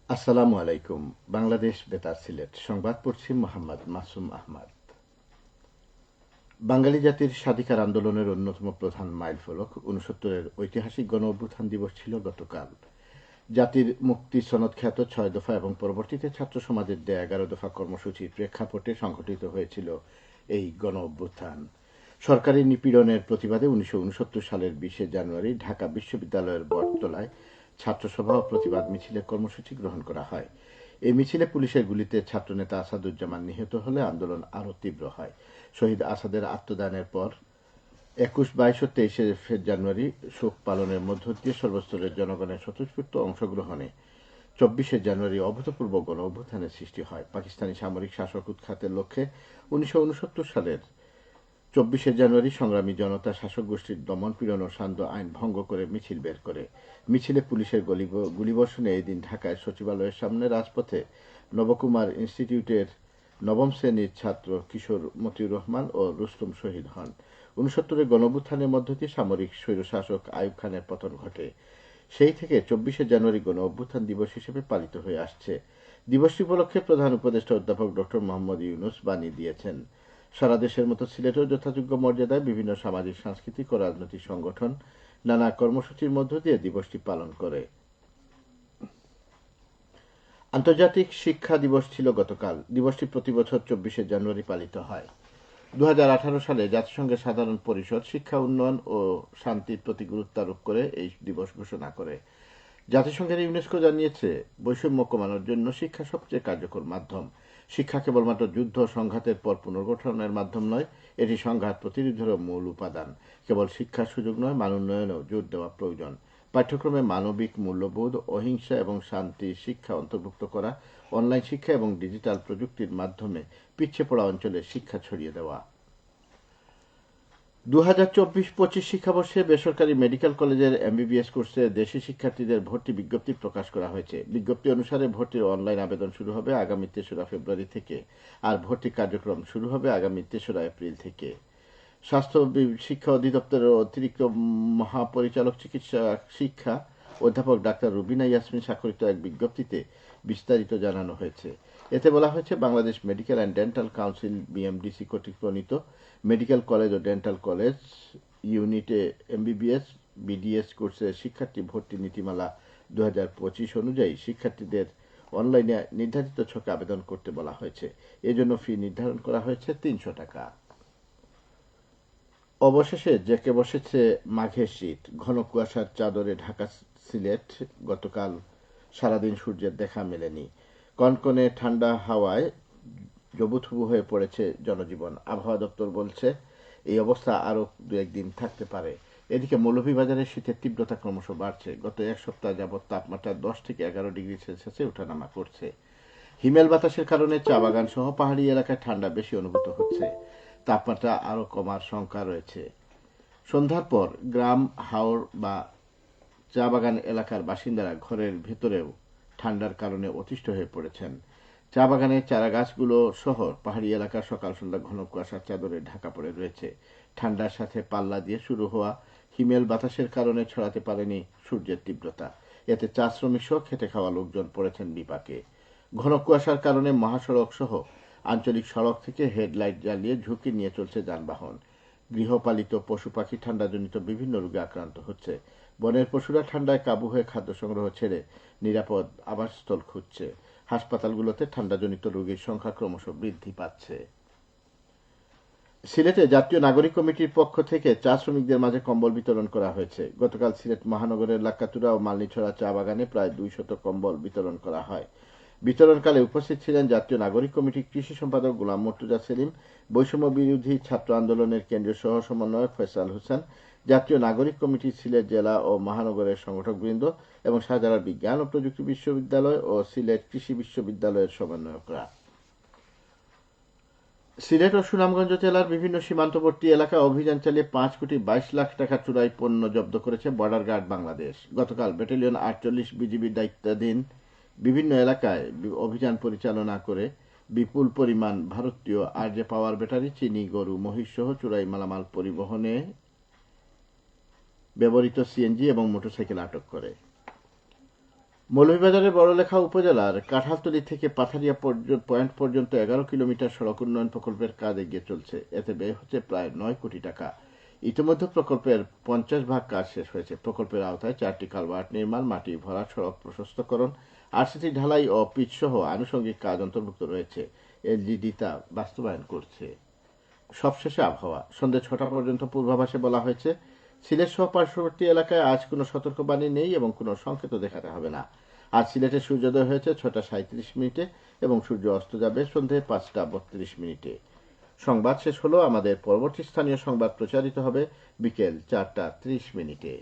আসসালামু আলাইকুম। বাংলাদেশ বেতার সিলেট সংবাদ পড়ছি মোহাম্মদ মাসুম আহমদ। বাঙালি জাতির স্বাধিকার আন্দোলনের অন্যতম প্রধান মাইলফলক ৬৯-এর ঐতিহাসিক গণ অভ্যুত্থান দিবস ছিল গতকাল। জাতির মুক্তি সনদ খ্যাত ৬ দফা এবং পরবর্তীতে ছাত্র সমাজের দেয়া ১১ দফা কর্মসূচির প্রেক্ষাপটে সংঘটিত হয়েছিল এই গণ অভ্যুত্থান। সরকারি নিপীড়নের প্রতিবাদে ১৯৬৯ সালের ২০ জানুয়ারি ঢাকা বিশ্ববিদ্যালয়ের বটতলায় ছাত্রসভা ও প্রতিবাদ মিছিলের কর্মসূচি গ্রহণ করা হয়। এই মিছিলে পুলিশের গুলিতে ছাত্রনেতা আসাদুজ্জামান নিহত হলে আন্দোলন আরও তীব্র হয়। শহীদ আসাদের আত্মদানের পর ২১, ২২ ও ২৩ জানুয়ারি শোক পালনের মধ্য দিয়ে সর্বস্তরের জনগণের স্বতঃস্ফূর্ত অংশগ্রহণে ২৪ জানুয়ারি অভূতপূর্ব গণ অভ্যুত্থানের সৃষ্টি হয়। পাকিস্তানি সামরিক শাসক উৎখাতের লক্ষ্যে ১৯৬৯ সালের ২৪ জানুয়ারি সংগ্রামী জনতা শাসক গোষ্ঠীর দমন পীড়ন ও সান্ধ্য আইন ভঙ্গ করে মিছিল বের করে। মিছিলে পুলিশের গুলিবর্ষণে এদিন ঢাকায় সচিবালয়ের সামনে রাজপথে নবকুমার ইনস্টিটিউটের নবম শ্রেণীর ছাত্র কিশোর মতিউর রহমান ও রুস্তম শহীদ হন। ৬৯-এর গণঅভ্যুত্থানের মধ্য দিয়ে সামরিক স্বৈরশাসক আইয়ুব খানের পতন ঘটে। সেই থেকে ২৪ জানুয়ারি গণ অভ্যুত্থান দিবস হিসেবে পালিত হয়ে আসছে। দিবসটি উপলক্ষে প্রধান উপদেষ্টা অধ্যাপক ডক্টর মোহাম্মদ ইউনূস বাণী দিয়েছেন। সারা দেশের মতো সিলেটেও যথাযোগ্য মর্যাদায় বিভিন্ন সামাজিক, সাংস্কৃতিক ও রাজনৈতিক সংগঠন নানা কর্মসূচির মধ্য দিয়ে দিবসটি পালন করে। আন্তর্জাতিক শিক্ষা দিবস ছিল গতকাল। দিবসটি প্রতি বছর ২৪ জানুয়ারি পালিত হয়। ২০১৮ সালে জাতিসংঘের সাধারণ পরিষদ শিক্ষা উন্নয়ন ও শান্তির প্রতি গুরুত্ব আরোপ করে এই দিবস ঘোষণা করে। জাতিসংঘের ইউনেস্কো জানিয়েছে, বৈষম্য কমানোর জন্য শিক্ষা সবচেয়ে কার্যকর মাধ্যম। শিক্ষা কেবলমাত্র যুদ্ধ সংঘাতের পর পুনর্গঠনের মাধ্যম নয়, এটি সংঘাত প্রতিরোধেরও মূল উপাদান। কেবল শিক্ষার সুযোগ নয়, মান উন্নয়নেও জোর দেওয়া প্রয়োজন। পাঠ্যক্রমে মানবিক মূল্যবোধ, অহিংসা এবং শান্তি শিক্ষা অন্তর্ভুক্ত করা, অনলাইন শিক্ষা এবং ডিজিটাল প্রযুক্তির মাধ্যমে পিছিয়ে পড়া অঞ্চলে শিক্ষা ছড়িয়ে দেওয়া। ২০২৪-২৫ শিক্ষাবর্ষে বেসরকারি মেডিকেল কলেজের এমবিবিএস কোর্সে দেশি শিক্ষার্থীদের ভর্তি বিজ্ঞপ্তি প্রকাশ করা হয়েছে। বিজ্ঞপ্তি অনুসারে ভর্তির অনলাইন আবেদন শুরু হবে আগামী ৩রা ফেব্রুয়ারি থেকে, আর ভর্তি কার্যক্রম শুরু হবে আগামী ৩রা এপ্রিল থেকে। স্বাস্থ্য শিক্ষা অধিদপ্তরের অতিরিক্ত মহাপরিচালক চিকিৎসা শিক্ষা অধ্যাপক ডাক্তার রুবিনা ইয়াসমিন স্বাক্ষরিত এক বিজ্ঞপ্তিতে বিস্তারিত জানানো হয়েছে। এতে বলা হয়েছে, Bangladesh medical and dental council BMDC কর্তৃক প্রণীত মেডিকেল কলেজ ও ডেন্টাল কলেজ ইউনিটে এমবিবিএস বিডিএস কোর্সের শিক্ষার্থী ভর্তি নীতিমালা ২০২৫ অনুযায়ী শিক্ষার্থীদের অনলাইনে নির্ধারিত ছকে আবেদন করতে বলা হয়েছে। এজন্য ফি নির্ধারণ করা হয়েছে ৩০০ টাকা। অবশেষে জেঁকে বসেছে মাঘের শীত। ঘন কুয়াশার চাদরে ঢাকা সিলেট। গতকাল সারাদিন সূর্যের দেখা মেলেনি। কনকনে ঠান্ডা হাওয়ায় জবুথুবু হয়ে পড়েছে জনজীবন। আবহাওয়া দপ্তর বলছে, এই অবস্থা আরও ২-১ দিন থাকতে পারে। এদিকে মৌলভীবাজারে শীতের তীব্রতা ক্রমশ বাড়ছে। গত এক সপ্তাহ যাবৎ তাপমাত্রা ১০ থেকে ১১ ডিগ্রি সেলসিয়াসে ওঠানামা করছে। হিমেল বাতাসের কারণে চা বাগান সহ পাহাড়ি এলাকায় ঠান্ডা বেশি অনুভূত হচ্ছে। তাপমাত্রা আরও কমার শঙ্কা রয়েছে। সন্ধ্যার পর গ্রাম, হাওর বা চা বাগান এলাকার বাসিন্দারা ঘরের ভেতরেও ঠান্ডার কারণে অতিষ্ঠ হয়ে পড়েছেন। চা বাগানের চারা গাছগুলো সহ পাহাড়ি এলাকা সকাল সন্ধ্যা ঘন কুয়াশার চাদরে ঢাকা পড়ে রয়েছে। ঠান্ডার সাথে পাল্লা দিয়ে শুরু হওয়া হিমেল বাতাসের কারণে ছড়াতে পারেনি সূর্যের তীব্রতা। এতে চা শ্রমিক সহ খেটে খাওয়া লোকজন পড়েছেন বিপাকে। ঘন কুয়াশার কারণে মহাসড়ক সহ আঞ্চলিক সড়ক থেকে হেডলাইট জ্বালিয়ে ঝুঁকি নিয়ে চলছে যানবাহন। গৃহপালিত পশু পাখি ঠান্ডাজনিত বিভিন্ন রোগে আক্রান্ত হচ্ছে। বনের পশুরা ঠান্ডায় কাবু হয়ে খাদ্য সংগ্রহ ছেড়ে নিরাপদ আবাসস্থল খুঁজছে। হাসপাতালগুলোতে ঠান্ডাজনিত রোগীর সংখ্যা ক্রমশ বৃদ্ধি পাচ্ছে। সিলেটে জাতীয় নাগরিক কমিটির পক্ষ থেকে চা শ্রমিকদের মাঝে কম্বল বিতরণ করা হয়েছে। গতকাল সিলেট মহানগরের লাক্কাতুরা ও মালনীছড়া চা বাগানে প্রায় ২০০ কম্বল বিতরণ করা হয়। বিতরণকালে উপস্থিত ছিলেন জাতীয় নাগরিক কমিটির কৃষি সম্পাদক গোলাম মর্তুজা সেলিম, বৈষম্য বিরোধী ছাত্র আন্দোলনের কেন্দ্রীয় সহ সমন্বয়ক ফয়সাল হোসেন, জাতীয় নাগরিক কমিটির সিলেট জেলা ও মহানগরের সংগঠকবৃন্দ এবং শাহজালাল বিজ্ঞান ও প্রযুক্তি বিশ্ববিদ্যালয় ও সিলেট কৃষি বিশ্ববিদ্যালয়ের সমন্বয়করা। সিলেট ও সুনামগঞ্জ জেলার বিভিন্ন সীমান্তবর্তী এলাকায় অভিযান চালিয়ে ৫,২২,০০,০০০ টাকা চুরাই পণ্য জব্দ করেছে বর্ডার গার্ড বাংলাদেশ। গতকাল ব্যাটালিয়ন ৪৮ বিজিবির দায়িত্বাধীন বিভিন্ন এলাকায় অভিযান পরিচালনা করে বিপুল পরিমাণ ভারতীয় আরজে পাওয়ার ব্যাটারি, চিনি, গরু, মহিষ সহ চুরাই মালামাল পরিবহনে ব্যবহৃত সিএনজি এবং মোটরসাইকেল আটক করে। মৌলভীবাজারের বড়লেখা উপজেলার কাঁঠালতলী থেকে পাথারিয়া পয়েন্ট পর্যন্ত 11 কিলোমিটার সড়ক উন্নয়ন প্রকল্পের কাজ এগিয়ে চলছে। এতে ব্যয় হচ্ছে প্রায় 9 কোটি টাকা। ইতিমধ্যে প্রকল্পের 50% কাজ শেষ হয়েছে। প্রকল্পের আওতায় 4টি কালভার্ট নির্মাণ, মাটি ভরা, সড়ক প্রশস্তকরণ, আরসিসি ঢালাই ও পিচ সহ আনুষঙ্গিক কাজ অন্তর্ভুক্ত রয়েছে। এলজিডি তা বাস্তবায়ন করছে। সবশেষে আবহাওয়া। সন্ধ্যে 6টা পর্যন্ত পূর্বাভাসে বলা হয়েছে, সিলেট সহ পার্শ্ববর্তী এলাকায় আজ কোনো সতর্কবাণী নেই এবং কোনো সংকেত দেখাতে হবে না। আজ সিলেটে সূর্যোদয় হয়েছে 6টা 37 মিনিটে এবং সূর্য অস্ত যাবে সন্ধে 5টা 32 মিনিটে। সংবাদ শেষ হলো। আমাদের পরবর্তী স্থানীয় সংবাদ প্রচারিত হবে বিকেল 4টা 30 মিনিটে।